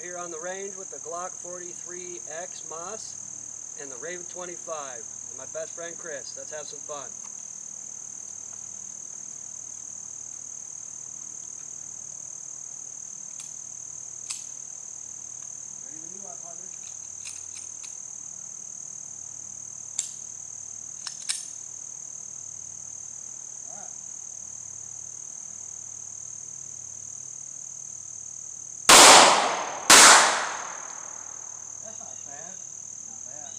here on the range with the Glock 43X Mos and the Raven 25 and my best friend Chris. Let's have some fun. Ready when you are, partner. Alright. That's not bad. Not bad.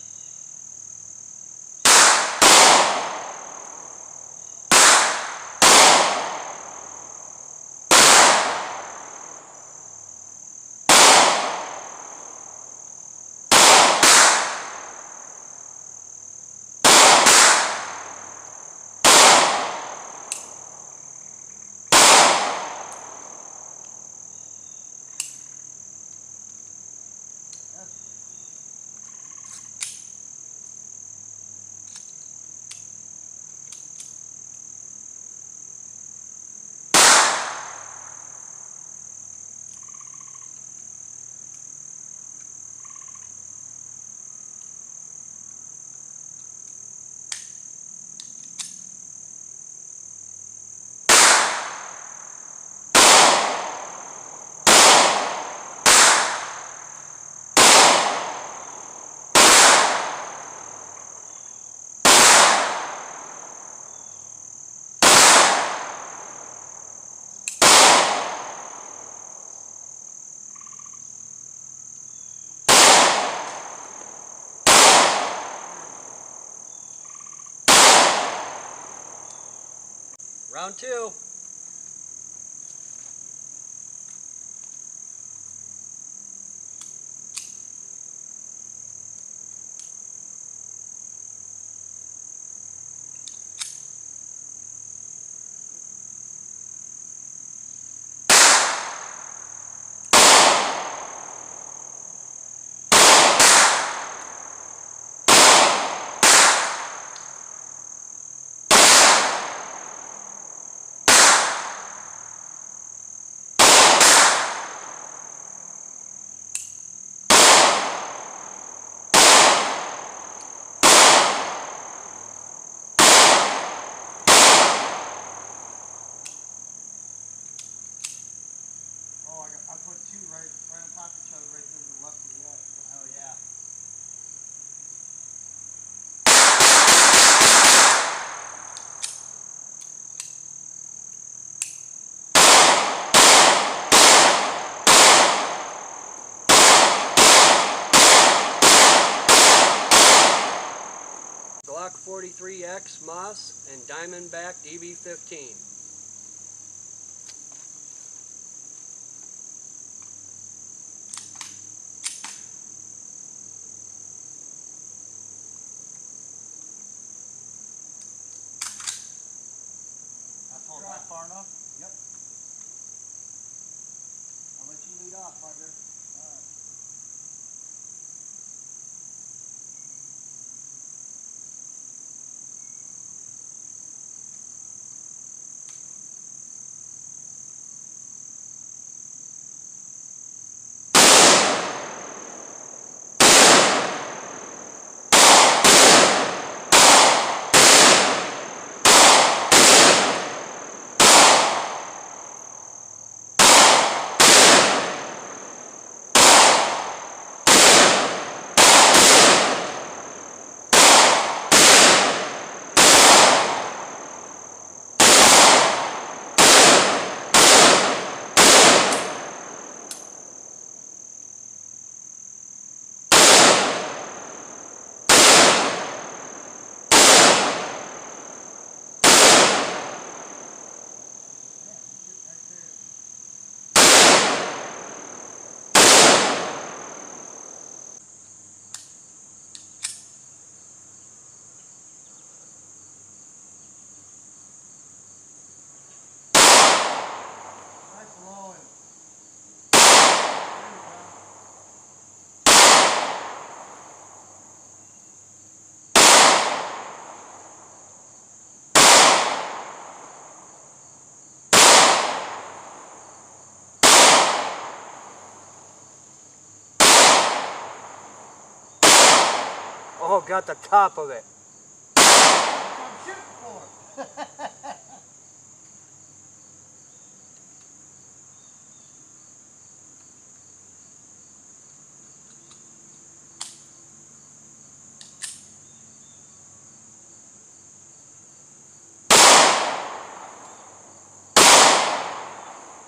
Round two. I put two right on top of each other, right to the left and the right. Hell yeah. Glock 43X Mos and Diamondback DB-15. Pull it back far enough? Yep. I'll let you lead off, partner. Alright. Oh, got the top of it. That's what I'm shooting for.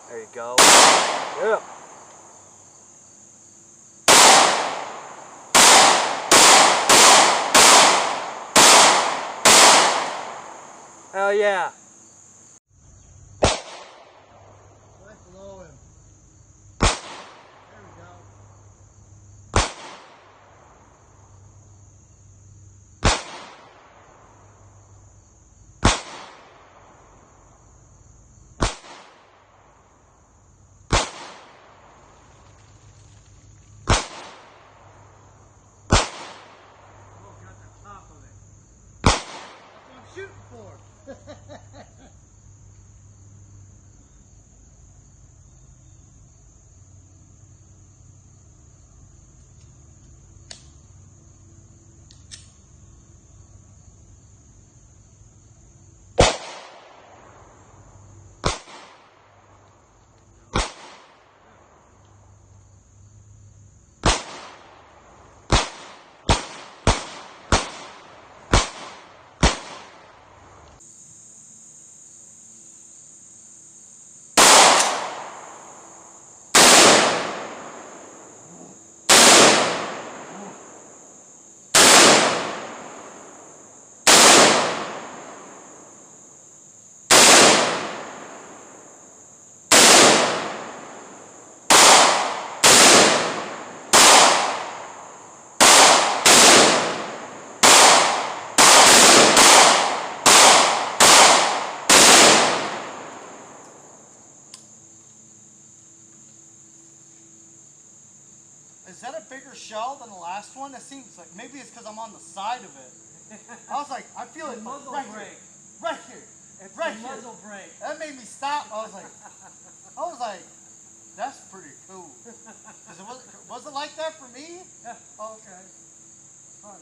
There you go. Yeah. Hell yeah. Right below him. There we go. Oh, got the top of it. That's what I'm shooting for. Is that a bigger shell than the last one? It seems like, maybe it's because I'm on the side of it. I was like, I feel it Muzzle right brake. here. Right here. It's right the here. muzzle brake. That made me stop. I was like, that's pretty cool. 'Cause was it like that for me? Yeah. Oh, okay. All right.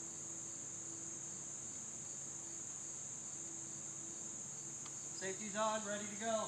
Safety's on, ready to go.